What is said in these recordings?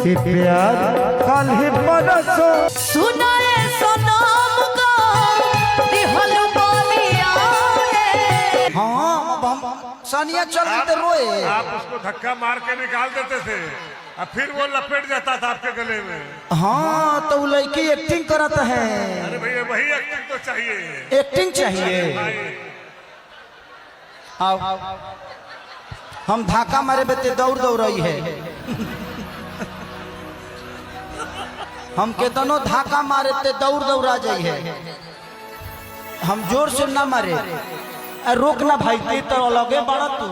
कि प्यार कल ही परसों सुनाए सनम को दिहल बोलिया रे। हाँ सानिया चल रही तो रोए। आप उसको धक्का मार के निकाल देते थे और फिर वो लपेट जाता था आपके गले में। हाँ तो लड़की एक्टिंग करता है। अरे भैया वही एक्टिंग तो चाहिए, एक्टिंग चाहिए। आओ हम धाका मारे बेटे दौड़ दौड़ रही है। हम केतनो धाका मारे ते दौड़ दौड़ा जाई है। हम जोर से ना मारे रोकना भाई ते तो अलगे बड़ा तू।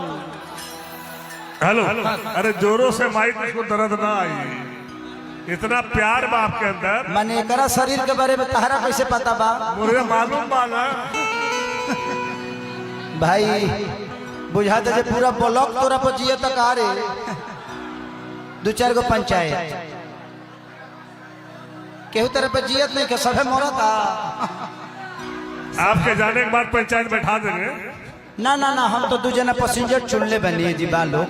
हेलो अरे जोरों से माइक को दर्द ना आई, इतना प्यार बा आपके अंदर। मैंने एकरा शरीर के बारे में तहरा कैसे पता बा? मुझे मालूम बा ना भाई बुझाते जे पूरा ब्लॉक तोरा पर जिए तक आ रे। दो चार गो पंचायत केहू तरह पे जियत नहीं के सभे मरत था। आपके जाने के बाद पंचायत बैठा देंगे। ना ना ना हम तो दो जना पैसेंजर चुनले बनिए जी बा लोग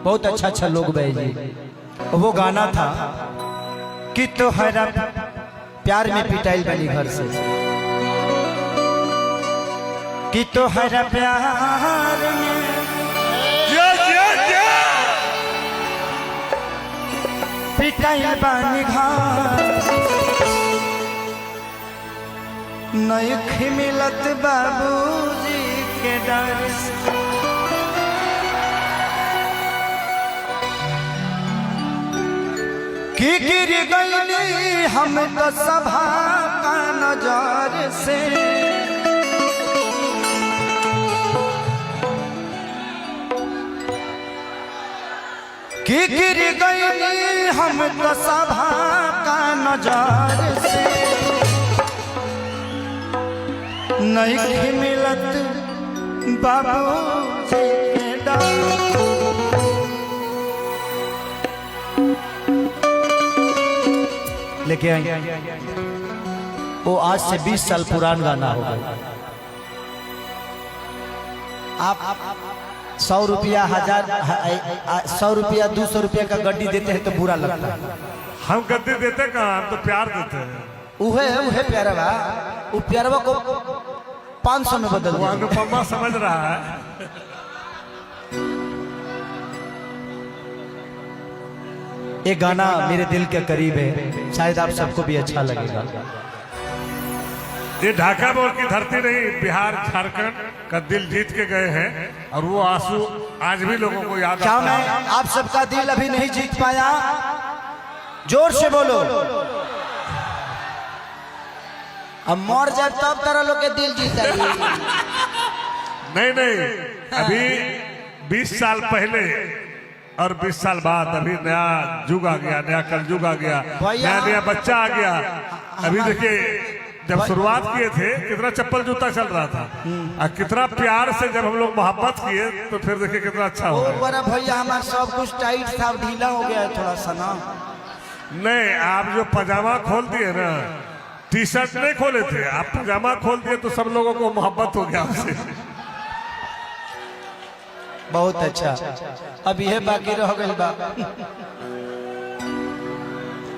बहुत अच्छा अच्छा लोग बे जी। वो गाना था कि तो हरा प्यार में पिटाइल बनी घर से कि तो हरा प्यार में पिटाइल बनी घर नहीं मिलत बाबूजी के डर से। कि गिर गई हम तो सभा का नजर से। कि गिर गई हम तो सभा का नजर से। नहीं मिलत बाबूजी के डर। लेके आए वो आज से 20 साल पुरान गाना होगा। आप 100 रुपया 1000 100 रुपया 200 रुपया का गड्डी देते हैं तो बुरा लगता है। हम गद्दी देते कहाँ, हम तो प्यार देते हैं। उहे प्यारवा वो प्यारवा को 500 में बदल वो अनुपमा समझ रहा है। ये गाना मेरे दिल के करीब है, शायद आप सबको भी अच्छा लगेगा। ये ढाका बोल की धरती नहीं, बिहार झारखंड का दिल जीत के गए हैं और वो आंसू आज भी लोगों को याद क्या आता है। मैं आप सबका दिल अभी नहीं जीत पाया? जोर से बोलो। अब मर जाए तब तरह लोग के दिल जीत नहीं अभी 20 साल पहले और 20 साल बाद अभी नया युग आ गया, नया कलयुग आ गया, नया बच्चा आ गया। अभी देखिए जब शुरुआत किए थे कितना चप्पल जूता चल रहा था और कितना प्यार से जब हम लोग मोहब्बत किए तो फिर देखिए कितना अच्छा हो गया। बड़ा भैया हमारा सब कुछ टाइट था, ढीला हो गया है थोड़ा सा ना। नहीं आप जो पजामा खोल दिए ना, टी शर्ट नहीं खोले थे, आप पजामा खोल दिए तो सब लोगों को मोहब्बत हो गया उससे। बहुत अच्छा। अब यह बाकी रह गई बा,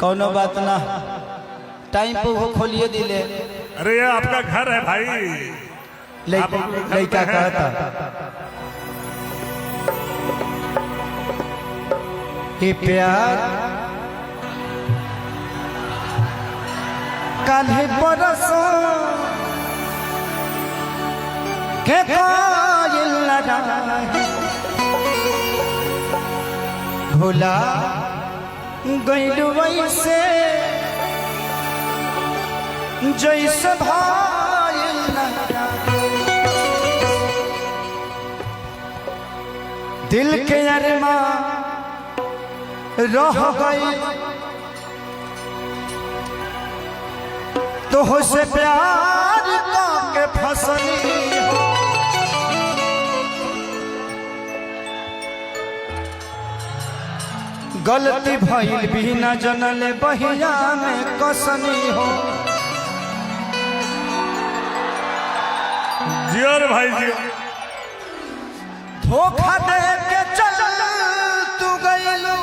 कौनो बात ना, टाइम पे वो खोलिए दिले। अरे ये आपका घर है भाई। लड़का कहता कि प्यार कल परसों के कायल लड़ाई भुला गइल वैसे जैसे भाईल दिल के अरमा रह गई तो हो से प्यार के फसली हो। गलती भइल भी न जनल बहिया में कसनी हो। जियो रे भाई जियो। धोखा दे के चल तू गइलू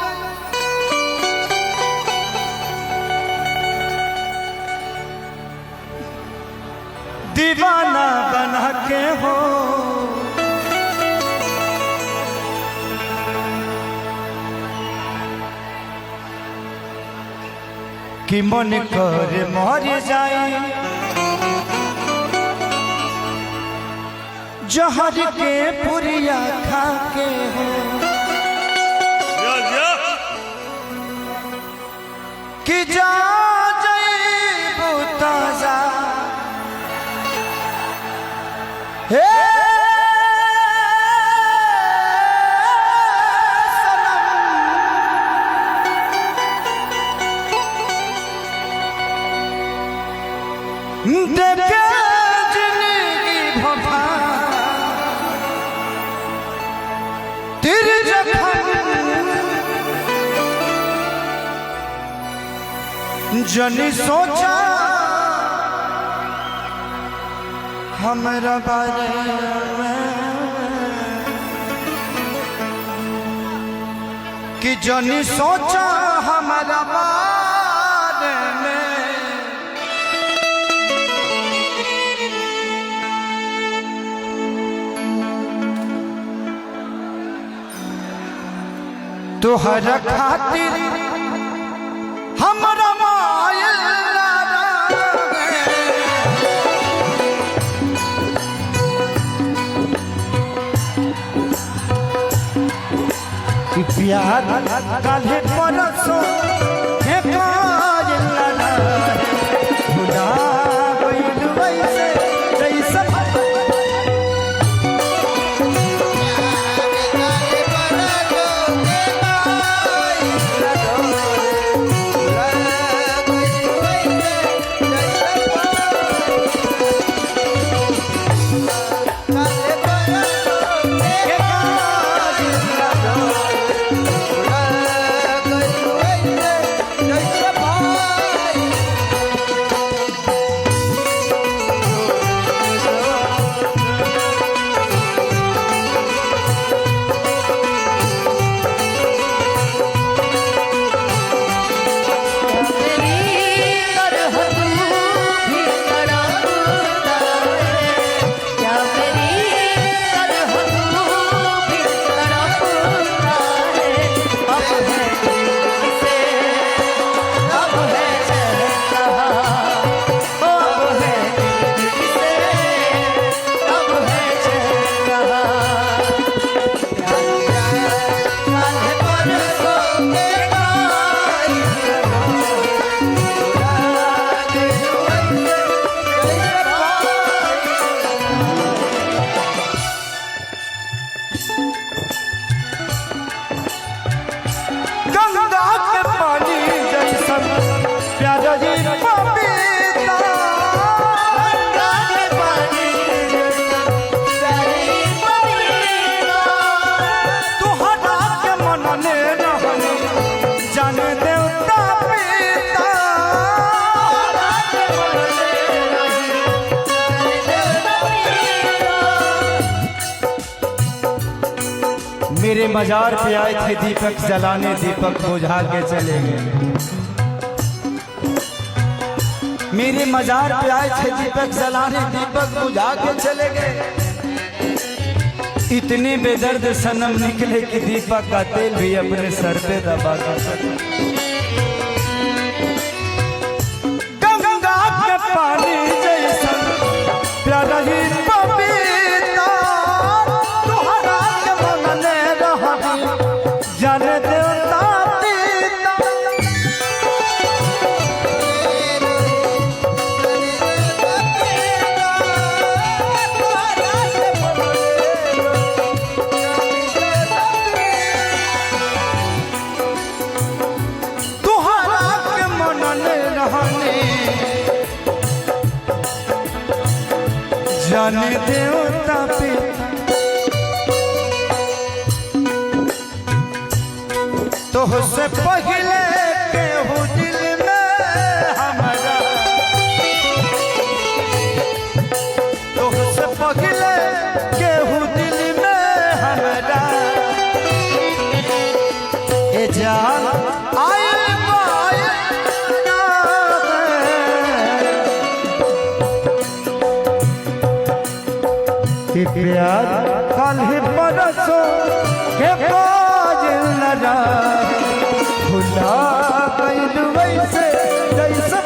दीवाना बना के हो कि मन कर मर जाए जहर के पुरिया खा के हो कि जा जइबू ताजा हे सनम देखे जिंदगी भफा तेरे जखम जनी सोचा हमरा बारे में कि जनी सोचा हमरा बारे में तोहरा खातिर हमरा मायल कि प्यार काले परसों है कायल भुला गइल वैसे जैसा गंगा के पानी जैसा प्यारा जी पपीता गंगा के पानी जैसा प्यारी पपीता तुहरा के मन ने रहने जाने देवता पिता तुहरा के मन ने रहने जाने देवता पिता मेरे मजार पे आए थे दीपक जलाने दीपक बुझा के चले गए मेरे मजार पे आए थे दीपक जलाने दीपक बुझा के चले गए इतने बेदर्द सनम निकले कि दीपक का तेल भी अपने सर पे दबा कर गंगा के पानी जैसा प्यारा ही पपीता तुहरा के मन ने रहने जाने देवता पिता तुहरा के मन ने रहने जाने देवता पिता तोहसे पहले केहू दिल में हमारा तोहसे पहले केहू दिल में हमारा ए जान आए बरसों के काजिल न रहे भुला गइल वैसे जैसे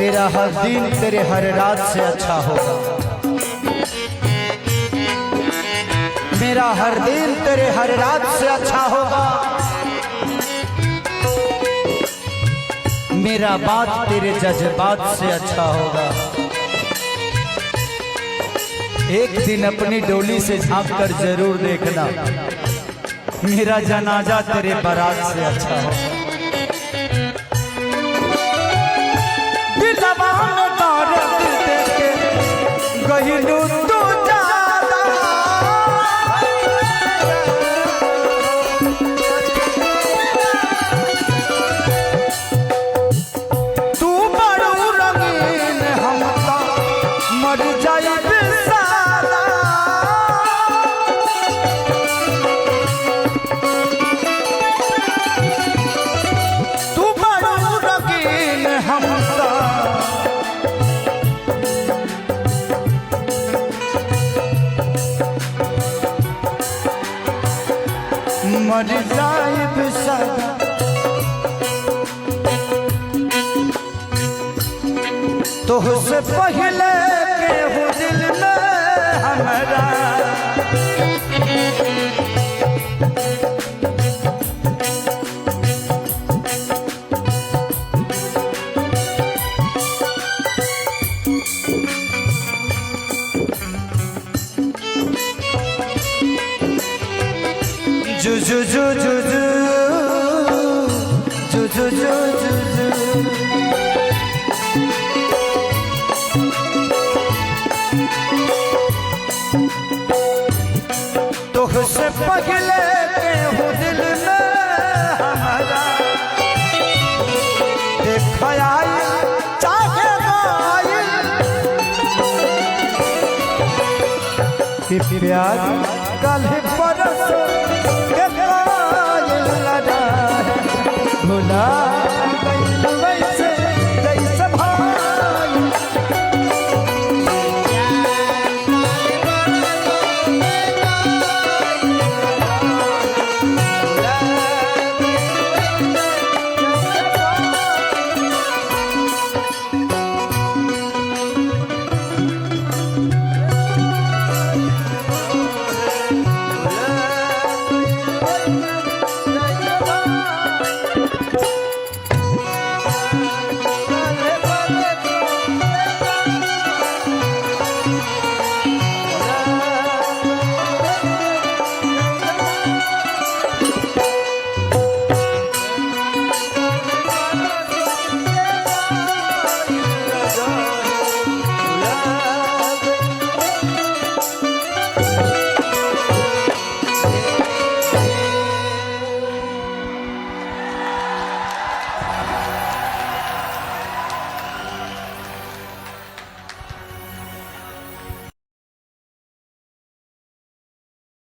मेरा हर दिन तेरे हर रात से अच्छा होगा, मेरा हर दिन तेरे हर रात से अच्छा होगा, मेरा बात तेरे जज्बात से अच्छा होगा। एक दिन अपनी डोली से झांक कर जरूर देखना, मेरा जनाजा तेरे बारात से अच्छा होगा। गहिलू तू ज्यादा तू बड़ू रंगीन हम तो मर जाए बेसारा तू बड़ू रंगीन हम तो मर जाए बेसारा तुझसे पहले के हो दिल में हमारा ju ju ju ju ju ju ju ju तुझसे पहले के हो दिल में हमारा देखा चाहे कि प्यार कल बरस के कायल लड़ा भुला गइल वैसे जैसे भाई